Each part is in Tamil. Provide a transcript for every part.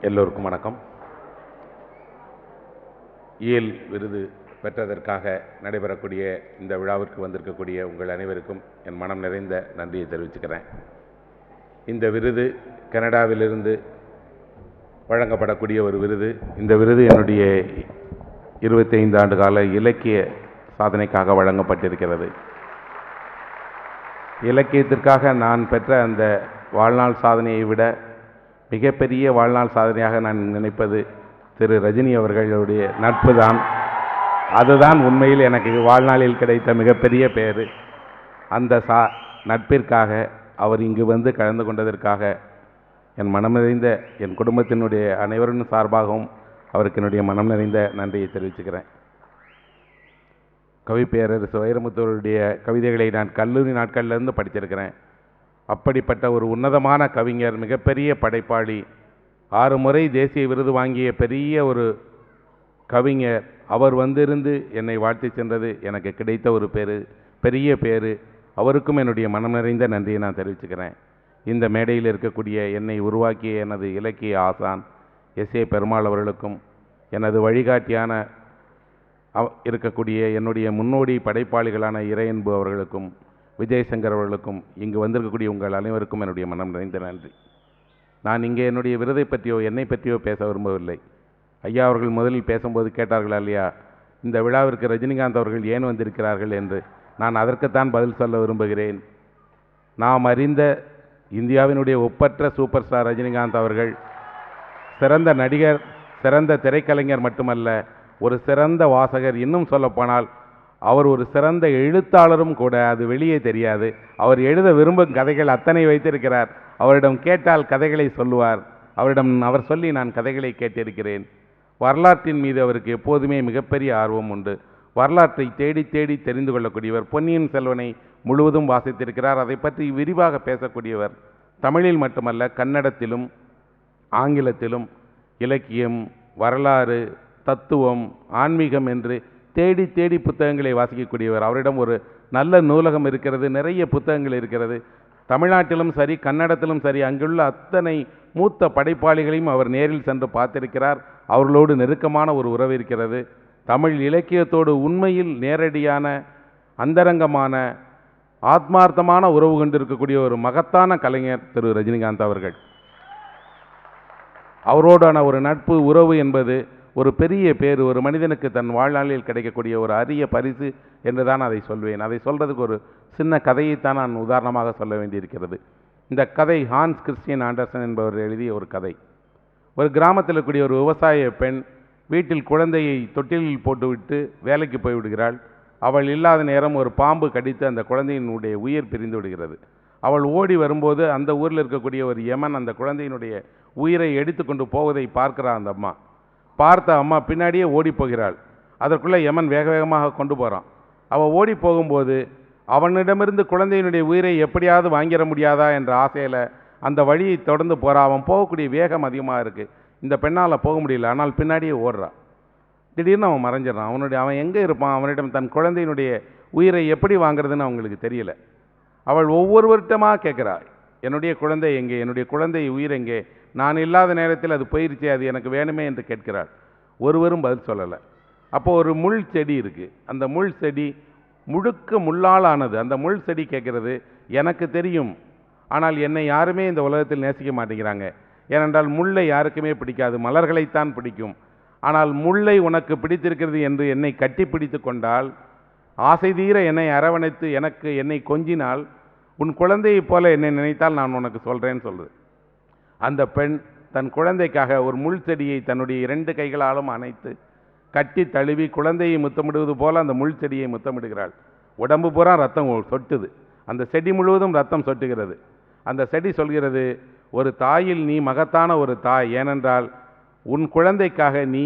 எல்லோருக்கும் வணக்கம். இயல் விருது பெற்றதற்காக நடைபெறக்கூடிய இந்த விழாவிற்கு வந்திருக்கக்கூடிய உங்கள் அனைவருக்கும் என் மனம் நிறைந்த நன்றியை தெரிவிச்சுக்கிறேன். இந்த விருது கனடாவிலிருந்து வழங்கப்படக்கூடிய ஒரு விருது. இந்த விருது என்னுடைய 25 ஆண்டு கால இலக்கிய சாதனைக்காக வழங்கப்பட்டிருக்கிறது. இலக்கியத்திற்காக நான் பெற்ற அந்த வாழ்நாள் சாதனையை விட மிகப்பெரிய வாழ்நாள் சாதனையாக நான் நினைப்பது திரு ரஜினி அவர்களுடைய நட்பு தான். அதுதான் உண்மையில் எனக்கு வாழ்நாளில் கிடைத்த மிகப்பெரிய பேறு. அந்த நட்பிற்காக அவர் இங்கு வந்து கலந்து கொண்டதற்காக என் மனம் நிறைந்த என் குடும்பத்தினுடைய அனைவரின் சார்பாகவும் அவருக்கு என்னுடைய மனம் நிறைந்த நன்றியை தெரிவிச்சுக்கிறேன். கவிப்பேரரசு வைரமுத்துவருடைய கவிதைகளை நான் கல்லூரி நாட்களிலிருந்து படிச்சிருக்கிறேன். அப்படிப்பட்ட ஒரு உன்னதமான கவிஞர், மிகப்பெரிய படைப்பாளி, 6 முறை தேசிய விருது வாங்கிய பெரிய ஒரு கவிஞர், அவர் வந்திருந்து என்னை வாழ்த்தி சென்றது எனக்கு கிடைத்த ஒரு பெரிய பேரு. அவருக்கும் என்னுடைய மனம் நிறைந்த நன்றியை நான் தெரிவிச்சுக்கிறேன். இந்த மேடையில் இருக்கக்கூடிய என்னை உருவாக்கிய எனது இலக்கிய ஆசான் எஸ்.ஏ. பெருமாள் அவர்களுக்கும், எனது வழிகாட்டியான இருக்கக்கூடிய என்னுடைய முன்னோடி படைப்பாளிகளான இறையன்பு அவர்களுக்கும், விஜயசங்கர் அவர்களுக்கும், இங்கு வந்திருக்கக்கூடிய உங்கள் அனைவருக்கும் என்னுடைய மனம் நிறைந்த நன்றி. நான் இங்கே என்னுடைய விருதை பற்றியோ என்னை பற்றியோ பேச விரும்பவில்லை. ஐயா அவர்கள் முதலில் பேசும்போது கேட்டார்கள் இல்லையா, இந்த விழாவிற்கு ரஜினிகாந்த் அவர்கள் ஏன் வந்திருக்கிறார்கள் என்று. நான் அதற்குத்தான் பதில் சொல்ல விரும்புகிறேன். நாம் அறிந்த இந்தியாவினுடைய ஒப்பற்ற சூப்பர் ஸ்டார் ரஜினிகாந்த் அவர்கள் சிறந்த நடிகர், சிறந்த திரைக்கலைஞர் மட்டுமல்ல, ஒரு சிறந்த வாசகர். இன்னும் சொல்லப்போனால் அவர் ஒரு சிறந்த எழுத்தாளரும் கூட. அது வெளியே தெரியாது. அவர் எழுத விரும்பும் கதைகள் அத்தனை வைத்திருக்கிறார். அவரிடம் கேட்டால் கதைகளை சொல்லுவார். அவர் சொல்லி நான் கதைகளை கேட்டிருக்கிறேன். வரலாற்றின் மீது அவருக்கு எப்போதுமே மிகப்பெரிய ஆர்வம் உண்டு. வரலாற்றை தேடி தேடி தெரிந்து கொள்ளக்கூடியவர். பொன்னியின் செல்வனை முழுவதும் வாசித்திருக்கிறார். அதை பற்றி விரிவாக பேசக்கூடியவர். தமிழில் மட்டுமல்ல, கன்னடத்திலும் ஆங்கிலத்திலும் இலக்கியம், வரலாறு, தத்துவம், ஆன்மீகம் என்று தேடி தேடி புத்தகங்களை வாசிக்கக்கூடியவர். அவரிடம் ஒரு நல்ல நூலகம் இருக்கிறது, நிறைய புத்தகங்கள் இருக்கிறது. தமிழ்நாட்டிலும் சரி, கன்னடத்திலும் சரி, அங்குள்ள அத்தனை மூத்த படைப்பாளிகளையும் அவர் நேரில் சென்று பார்த்திருக்கிறார். அவர்களோடு நெருக்கமான ஒரு உறவு இருக்கிறது. தமிழ் இலக்கியத்தோடு உண்மையில் நேரடியான, அந்தரங்கமான, ஆத்மார்த்தமான உறவு கொண்டிருக்கக்கூடிய ஒரு மகத்தான கலைஞர் திரு ரஜினிகாந்த் அவர்கள். அவரோடான ஒரு நட்பு உறவு என்பது ஒரு பெரிய பேர். ஒரு மனிதனுக்கு தன் வாழ்நாளில் கிடைக்கக்கூடிய ஒரு அரிய பரிசு என்று தான் அதை சொல்வேன். அதை சொல்கிறதுக்கு ஒரு சின்ன கதையைத்தான் நான் உதாரணமாக சொல்ல வேண்டியிருக்கிறது. இந்த கதை ஹான்ஸ் கிறிஸ்டியன் ஆண்டர்சன் என்பவர் எழுதிய ஒரு கதை. ஒரு கிராமத்தில் இருக்கக்கூடிய ஒரு விவசாய பெண் வீட்டில் குழந்தையை தொட்டிலில் போட்டுவிட்டு வேலைக்கு போய்விடுகிறாள். அவள் இல்லாத நேரம் ஒரு பாம்பு கடித்து அந்த குழந்தையினுடைய உயிர் பிரிந்து விடுகிறது. அவள் ஓடி வரும்போது அந்த ஊரில் இருக்கக்கூடிய ஒரு யமன் அந்த குழந்தையினுடைய உயிரை எடுத்துக்கொண்டு போவதை பார்க்கிறான். அந்த அம்மா பார்த்த அம்மா பின்னாடியே ஓடி போகிறாள். அதற்குள்ளே யமன் வேக வேகமாக கொண்டு போகிறான். அவள் ஓடி போகும்போது அவனிடமிருந்து குழந்தையினுடைய உயிரை எப்படியாவது வாங்கிட முடியாதா என்ற ஆசையில் அந்த வழியை தொடர்ந்து போகிறான். அவன் போகக்கூடிய வேகம் அதிகமாக இருக்குது. இந்த பெண்ணால் போக முடியல. ஆனால் பின்னாடியே ஓடுறான். திடீர்னு அவன் மறைஞ்சிடறான். அவன் எங்கே இருப்பான்? அவனிடம் தன் குழந்தையினுடைய உயிரை எப்படி வாங்கிறதுன்னு அவங்களுக்கு தெரியல. அவள் ஒவ்வொருவர்கிட்டமாக கேட்குறாள், என்னுடைய குழந்தை எங்கே, என்னுடைய குழந்தை உயிர் எங்கே, நான் இல்லாத நேரத்தில் அது போயிருச்சே, அது எனக்கு வேணுமே என்று கேட்கிறாள். ஒருவரும் பதில் சொல்லலை. அப்போ ஒரு முள் செடி இருக்குது. அந்த முள் செடி முழுக்க முள்ளால் ஆனது. அந்த முள் செடி கேட்குறது, எனக்கு தெரியும், ஆனால் என்னை யாருமே இந்த உலகத்தில் நேசிக்க மாட்டேங்கிறாங்க. ஏனென்றால் முல்லை யாருக்குமே பிடிக்காது, மலர்களைத்தான் பிடிக்கும். ஆனால் முல்லை உனக்கு பிடித்திருக்கிறது என்று என்னை கட்டி பிடித்து கொண்டால், ஆசை தீர என்னை அரவணைத்து என்னை கொஞ்சினால், உன் குழந்தையைப் போல என்னை நினைத்தால் நான் உனக்கு சொல்கிறேன்னு சொல்லுது. அந்த பெண் தன் குழந்தைக்காக ஒரு முள் செடியை தன்னுடைய 2 கைகளாலும் அணைத்து கட்டி தழுவி குழந்தையை முத்தமிடுவது போல அந்த முள் செடியை முத்தமிடுகிறாள். உடம்பு பூரா ரத்தம் சொட்டுது. அந்த செடி முழுவதும் ரத்தம் சொட்டுகிறது. அந்த செடி சொல்கிறது, ஒரு தாயில் நீ மகத்தான ஒரு தாய். ஏனென்றால் உன் குழந்தைக்காக நீ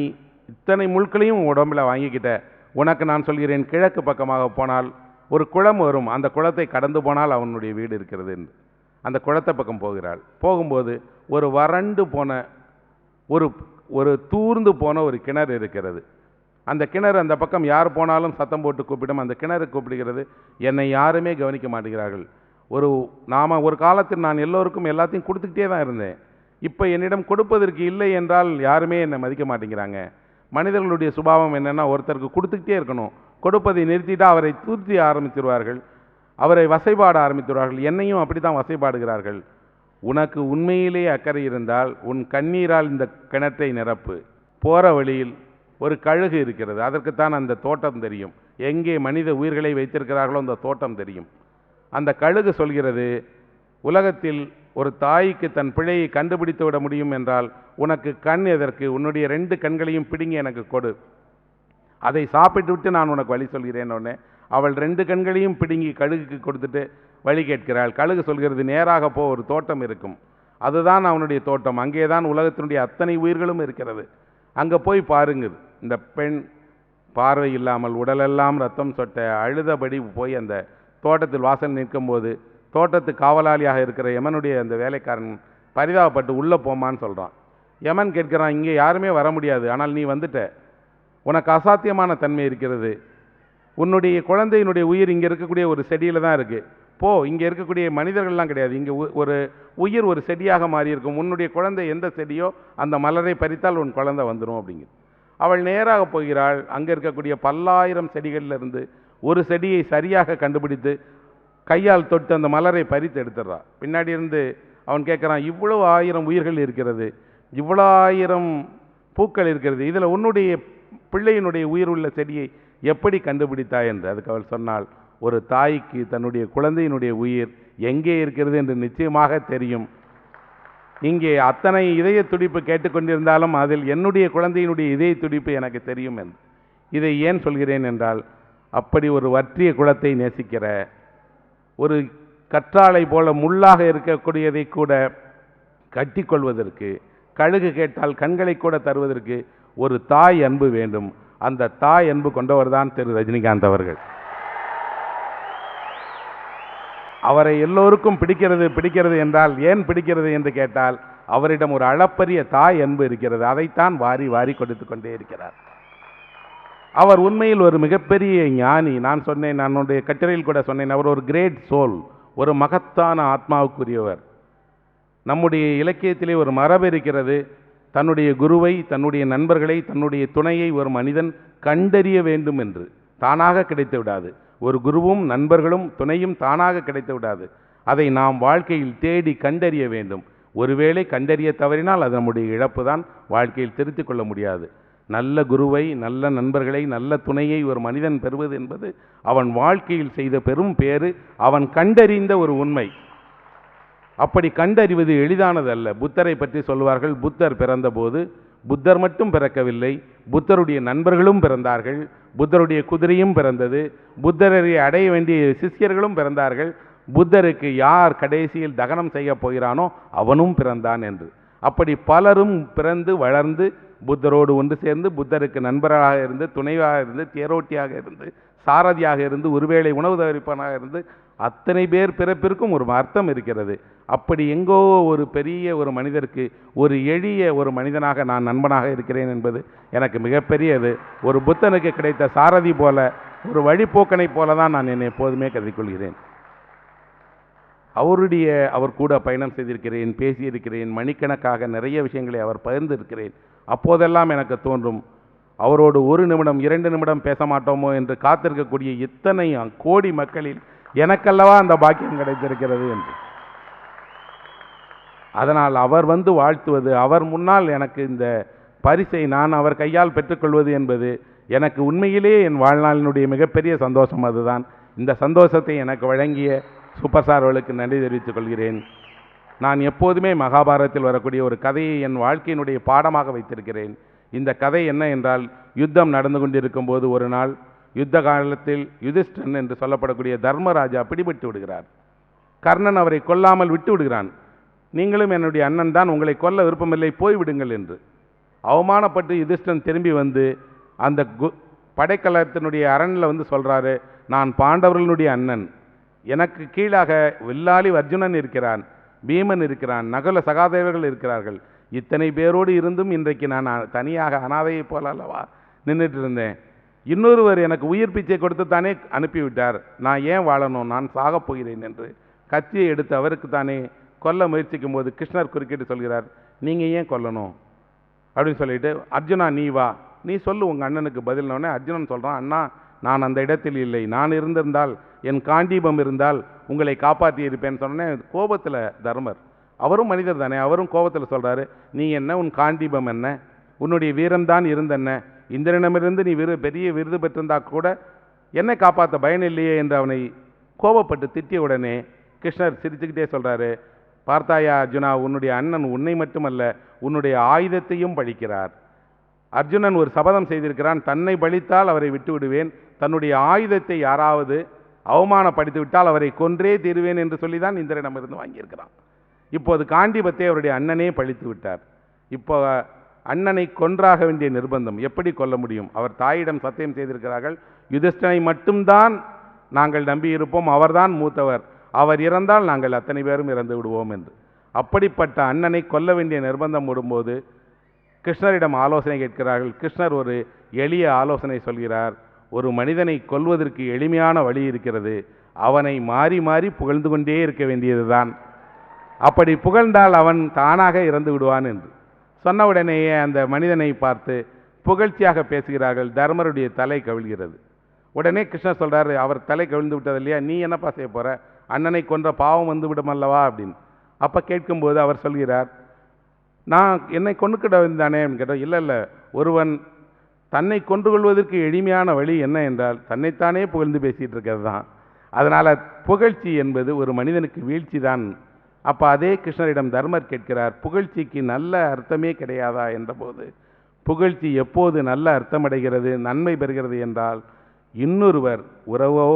இத்தனை முள்களையும் உடம்பில் வாங்கிக்கிட்ட. உனக்கு நான் சொல்கிறேன், கிழக்கு பக்கமாக போனால் ஒரு குளம் வரும். அந்த குளத்தை கடந்து போனால் அவனுடைய வீடு இருக்கிறது என்று அந்த குளத்தை பக்கம் போகிறாள். போகும்போது ஒரு வறண்டு போன ஒரு தூர்ந்து போன ஒரு கிணறு இருக்கிறது. அந்த கிணறு அந்த பக்கம் யார் போனாலும் சத்தம் போட்டு கூப்பிடும். அந்த கிணறு கூப்பிடுகிறது. என்னை யாருமே கவனிக்க மாட்டேங்கிறார்கள். ஒரு காலத்தில் நான் எல்லோருக்கும் எல்லாத்தையும் கொடுத்துக்கிட்டே தான் இருந்தேன். இப்போ என்னிடம் கொடுப்பதற்கு இல்லை என்றால் யாருமே என்னை மதிக்க மாட்டேங்கிறாங்க. மனிதர்களுடைய சுபாவம் என்னென்னா, ஒருத்தருக்கு கொடுத்துக்கிட்டே இருக்கணும். கொடுப்பதை நிறுத்திட்டா அவரை தூற்றி ஆரம்பித்துருவார்கள், அவரை வசைபாட ஆரம்பித்துவார்கள். என்னையும் அப்படி தான் வசைபாடுகிறார்கள். உனக்கு உண்மையிலே அக்கறை இருந்தால் உன் கண்ணீரால் இந்த கிணற்றை நிரப்பு. போகிற வழியில் ஒரு கழுகு இருக்கிறது, அதற்குத்தான் அந்த தோட்டம் தெரியும். எங்கே மனித உயிர்களை வைத்திருக்கிறார்களோ அந்த தோட்டம் தெரியும். அந்த கழுகு சொல்கிறது, உலகத்தில் ஒரு தாய்க்கு தன் பிழையை கண்டுபிடித்து விட முடியும் என்றால் உனக்கு கண் எதற்கு? உன்னுடைய 2 கண்களையும் பிடுங்கி எனக்கு கொடு, அதை சாப்பிட்டு விட்டு நான் உனக்கு வழி சொல்கிறேன். உடனே அவள் 2 கண்களையும் பிடுங்கி கழுகுக்கு கொடுத்துட்டு வழி கேட்கிறாள். கழுகு சொல்கிறது, நேராக போ, ஒரு தோட்டம் இருக்கும், அதுதான் அவனுடைய தோட்டம், அங்கே தான் உலகத்தினுடைய அத்தனை உயிர்களும் இருக்கிறது, அங்கே போய் பாருங்கள். இந்த பெண் பார்வை இல்லாமல் உடலெல்லாம் ரத்தம் சொட்ட அழுதபடி போய் அந்த தோட்டத்தில் வாசல் நிற்கும்போது தோட்டத்து காவலாளியாக இருக்கிற யமனுடைய அந்த வேலைக்காரன் பரிதாபப்பட்டு உள்ளே போமான்னு சொல்கிறான். யமன் கேட்கிறான், இங்கே யாருமே வர முடியாது, ஆனால் நீ வந்துட்ட, உனக்கு அசாத்தியமான தன்மை இருக்கிறது, உன்னுடைய குழந்தையினுடைய உயிர் இங்கே இருக்கக்கூடிய ஒரு செடியில் தான் இருக்குது, போ, இங்கே இருக்கக்கூடிய மனிதர்கள்லாம் கிடையாது, இங்கே ஒரு உயிர் ஒரு செடியாக மாறி இருக்கும், உன்னுடைய குழந்தை எந்த செடியோ அந்த மலரை பறித்தால் உன் குழந்தை வந்துடும் அப்படிங்க. அவள் நேராக போகிறாள். அங்கே இருக்கக்கூடிய பல்லாயிரம் செடிகளிலிருந்து ஒரு செடியை சரியாக கண்டுபிடித்து கையால் தொட்டு அந்த மலரை பறித்து எடுத்துடுறான். பின்னாடி இருந்து அவன் கேட்குறான், இவ்வளவு 1000 உயிர்கள் இருக்கிறது, இவ்வளோ 1000 பூக்கள் இருக்கிறது, இதில் உன்னுடைய பிள்ளையினுடைய உயிர் உள்ள செடியை எப்படி கண்டுபிடித்தாய் என்று. அதுக்கு அவள் சொன்னாள், ஒரு தாய்க்கு தன்னுடைய குழந்தையினுடைய உயிர் எங்கே இருக்கிறது என்று நிச்சயமாக தெரியும், இங்கே அத்தனை இதய துடிப்பு கேட்டுக்கொண்டிருந்தாலும் அதில் என்னுடைய குழந்தையினுடைய இதய துடிப்பு எனக்கு தெரியும் என்று. இதை ஏன் சொல்கிறேன் என்றால், அப்படி ஒரு வற்றிய குளத்தை நேசிக்கிற, ஒரு கற்றாழை போல முள்ளாக இருக்கக்கூடியதை கூட கட்டிக்கொள்வதற்கு, கழுகு கேட்டால் கண்களை கூட தருவதற்கு ஒரு தாய் அன்பு வேண்டும். அந்த தாய் அன்பு கொண்டவர் தான் திரு ரஜினிகாந்த் அவர்கள். அவரை எல்லோருக்கும் பிடிக்கிறது என்றால் ஏன் பிடிக்கிறது என்று கேட்டால், அவரிடம் ஒரு அளப்பரிய தாய் அன்பு இருக்கிறது, அதைத்தான் வாரி வாரி கொடுத்து கொண்டே இருக்கிறார். அவர் உண்மையில் ஒரு மிகப்பெரிய ஞானி. நான் சொன்னேன், என்னுடைய கட்டுரையில் கூட சொன்னேன், அவர் ஒரு கிரேட் சோல், ஒரு மகத்தான ஆத்மாவுக்குரியவர். நம்முடைய இலக்கியத்திலே ஒரு மரபு இருக்கிறது, தன்னுடைய குருவை, தன்னுடைய நண்பர்களை, தன்னுடைய துணையை ஒரு மனிதன் கண்டறிய வேண்டும் என்று. தானாக கிடைத்து விடாது. ஒரு குருவும் நண்பர்களும் துணையும் தானாக கிடைத்து விடாது. அதை நாம் வாழ்க்கையில் தேடி கண்டறிய வேண்டும். ஒருவேளை கண்டறிய தவறினால் அது நம்முடைய இழப்பு தான், வாழ்க்கையில் திருத்திக் கொள்ள முடியாது. நல்ல குருவை, நல்ல நண்பர்களை, நல்ல துணையை ஒரு மனிதன் பெறுவது என்பது அவன் வாழ்க்கையில் செய்த பெரும் பேறு, அவன் கண்டறிந்த ஒரு உண்மை. அப்படி கண்டறிவது எளிதானது அல்ல. புத்தரை பற்றி சொல்வார்கள், புத்தர் பிறந்தபோது புத்தர் மட்டும் பிறக்கவில்லை, புத்தருடைய நண்பர்களும் பிறந்தார்கள், புத்தருடைய குதிரையும் பிறந்தது, புத்தரை அடைய வேண்டிய சிஷ்யர்களும் பிறந்தார்கள், புத்தருக்கு யார் கடைசியில் தகனம் செய்ய போகிறானோ அவனும் பிறந்தான் என்று. அப்படி பலரும் பிறந்து வளர்ந்து புத்தரோடு ஒன்று சேர்ந்து புத்தருக்கு நண்பராக இருந்து, துணையாக இருந்து, தேரோட்டியாக இருந்து, சாரதியாக இருந்து, ஒருவேளை உணவு தயாரிப்பானாக இருந்து, அத்தனை பேர் பிறப்பிற்கும் ஒரு அர்த்தம் இருக்கிறது. அப்படி எங்கோ ஒரு பெரிய ஒரு மனிதருக்கு ஒரு எளிய ஒரு மனிதனாக நான் நண்பனாக இருக்கிறேன் என்பது எனக்கு மிகப்பெரியது. ஒரு புத்தனுக்கு கிடைத்த சாரதி போல, ஒரு வழிப்போக்கனை போல தான் நான் என்னை எப்போதுமே கருதிக்கொள்கிறேன். அவர் கூட பயணம் செய்திருக்கிறேன், பேசியிருக்கிறேன், மணிக்கணக்காக நிறைய விஷயங்களை அவர் பகிர்ந்திருக்கிறேன். அப்போதெல்லாம் எனக்கு தோன்றும், அவரோடு 1 நிமிடம் 2 நிமிடம் பேச மாட்டோமோ என்று காத்திருக்கக்கூடிய இத்தனை கோடி மக்களில் எனக்கல்லவா அந்த பாக்கியம் கிடைத்திருக்கிறது என்று. அதனால் அவர் வந்து வாழ்த்துவது, அவர் முன்னால் எனக்கு இந்த பரிசை நான் அவர் கையால் பெற்றுக்கொள்வது என்பது எனக்கு உண்மையிலே என் வாழ்நாளினுடைய மிகப்பெரிய சந்தோஷம். அதுதான். இந்த சந்தோஷத்தை எனக்கு வழங்கிய சூப்பர் ஸ்டார் அவர்களுக்கு நன்றி தெரிவித்துக் கொள்கிறேன். நான் எப்போதுமே மகாபாரதத்தில் வரக்கூடிய ஒரு கதையை என் வாழ்க்கையினுடைய பாடமாக வைத்திருக்கிறேன். இந்த கதை என்ன என்றால், யுத்தம் நடந்து கொண்டிருக்கும் போது ஒரு நாள் யுத்த காலத்தில் யுதிஷ்டன் என்று சொல்லப்படக்கூடிய தர்மராஜா பிடிபட்டு விடுகிறார். கர்ணன் அவரை கொல்லாமல் விட்டு விடுகிறான். நீங்களும் என்னுடைய அண்ணன் தான், உங்களை கொல்ல விருப்பமில்லை, போய்விடுங்கள் என்று. அவமானப்பட்டு யுதிஷ்டன் திரும்பி வந்து அந்த படைக்கலத்தினுடைய அரண்ல வந்து சொல்றாரு, நான் பாண்டவர்களுடைய அண்ணன், எனக்கு கீழாக வில்லாளி அர்ஜுனன் இருக்கிறான், பீமன் இருக்கிறான், நகுல சகாதேவர்கள் இருக்கிறார்கள், இத்தனை பேரோடு இருந்தும் இன்றைக்கு நான் தனியாக அனாதையை போல அல்லவா நின்றுட்டு இருந்தேன். இன்னொருவர் எனக்கு உயிர் பிச்சை கொடுத்து தானே அனுப்பிவிட்டார், நான் ஏன் வாழணும், நான் சாகப் போகிறேன் என்று கத்தியை எடுத்து அவருக்கு தானே கொல்ல முயற்சிக்கும் போது கிருஷ்ணர் குறுக்கிட்டு சொல்கிறார், நீங்கள் ஏன் கொல்லணும் அப்படின்னு சொல்லிட்டு, அர்ஜுனா நீ வா, நீ சொல்லு உங்கள் அண்ணனுக்கு பதில்னோடனே அர்ஜுனன் சொல்கிறான், அண்ணா நான் அந்த இடத்தில் இல்லை, நான் இருந்திருந்தால் என் காண்டீபம் இருந்தால் உங்களை காப்பாற்றி இருப்பேன்னு சொன்னோடனே கோபத்தில் தர்மர், அவரும் மனிதர் தானே, அவரும் கோபத்தில் சொல்கிறாரு, நீ என்ன, உன் காண்டீபம் என்ன, உன்னுடைய வீரம்தான் இருந்தென்ன, இந்திரனிடமிருந்து நீ பெரிய விருது பெற்றிருந்தா கூட என்னை காப்பாற்ற பயன் இல்லையே என்று அவனை கோபப்பட்டு திட்டிய உடனே கிருஷ்ணர் சிரிச்சுக்கிட்டே சொல்கிறாரு, பார்த்தாயா அர்ஜுனா, உன்னுடைய அண்ணன் உன்னை மட்டுமல்ல உன்னுடைய ஆயுதத்தையும் பழிக்கிறார். அர்ஜுனன் ஒரு சபதம் செய்திருக்கிறான், தன்னை பழித்தால் அவரை விட்டு விடுவேன், தன்னுடைய ஆயுதத்தை யாராவது அவமானப்படுத்தி விட்டால் அவரை கொன்றே தீருவேன் என்று சொல்லி தான் இந்திரனிடமிருந்து வாங்கியிருக்கிறான். இப்போது காண்டீபத்தை அவருடைய அண்ணனே பழித்து விட்டார். இப்போ அண்ணனை கொன்றாக வேண்டிய நிர்பந்தம், எப்படி கொல்ல முடியும்? அவர் தாயிடம் சத்தியம் செய்திருக்கிறார்கள், யுதிஷ்டனை மட்டும்தான் நாங்கள் நம்பியிருப்போம், அவர்தான் மூத்தவர், அவர் இறந்தால் நாங்கள் அத்தனை பேரும் இறந்து விடுவோம் என்று. அப்படிப்பட்ட அண்ணனை கொல்ல வேண்டிய நிர்பந்தம் விடும்போது கிருஷ்ணரிடம் ஆலோசனை கேட்கிறார்கள். கிருஷ்ணர் ஒரு எளிய ஆலோசனை சொல்கிறார், ஒரு மனிதனை கொல்வதற்கு எளிமையான வழி இருக்கிறது, அவனை மாறி மாறி புகழ்ந்து கொண்டே இருக்க வேண்டியதுதான், அப்படி புகழ்ந்தால் அவன் தானாக இறந்து விடுவான் என்று சொன்னவுடனேயே அந்த மனிதனை பார்த்து புகழ்ச்சியாக பேசுகிறார்கள். தர்மருடைய தலை கவிழ்கிறது. உடனே கிருஷ்ணர் சொல்கிறார், அவர் தலை கவிழ்ந்து விட்டது இல்லையா, நீ என்னப்பா செய்ய போகிற, அண்ணனை கொன்ற பாவம் வந்து விடும் அல்லவா அப்படின்னு. அப்போ கேட்கும்போது அவர் சொல்கிறார், நான் என்னை கொண்டுக்கிட வந்தானே அப்படின்னு கேட்டால், இல்லை இல்லை, ஒருவன் தன்னை கொண்டு கொள்வதற்கு எளிமையான வழி என்ன என்றால் தன்னைத்தானே புகழ்ந்து பேசிகிட்டு இருக்கிறது தான். அதனால் புகழ்ச்சி என்பது ஒரு மனிதனுக்கு வீழ்ச்சி தான். அப்போ அதே கிருஷ்ணரிடம் தர்மர் கேட்கிறார், புகழ்ச்சிக்கு நல்ல அர்த்தமே கிடையாதா என்றபோது, புகழ்ச்சி எப்போது நல்ல அர்த்தமடைகிறது, நன்மை பெறுகிறது என்றால், இன்னொருவர் உறவோ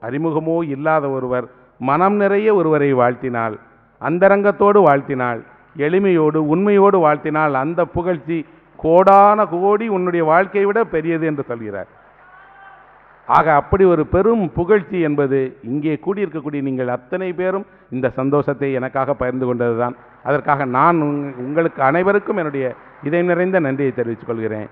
அறிமுகமோ இல்லாத ஒருவர் மனம் நிறைய ஒருவரை வாழ்த்தினால், அந்தரங்கத்தோடு வாழ்த்தினால், எளிமையோடு உண்மையோடு வாழ்த்தினால், அந்த புகழ்ச்சி கோடான கோடி உன்னுடைய வாழ்க்கையை விட பெரியது என்று சொல்கிறார். ஆக அப்படி ஒரு பெரும் புகழ்ச்சி என்பது இங்கே கூடியிருக்கக்கூடிய நீங்கள் அத்தனை பேரும் இந்த சந்தோஷத்தை எனக்காக பகிர்ந்து கொண்டது தான். அதற்காக நான் உங்களுக்கு அனைவருக்கும் என்னுடைய இதயம் நிறைந்த நன்றியை தெரிவித்துக் கொள்கிறேன்.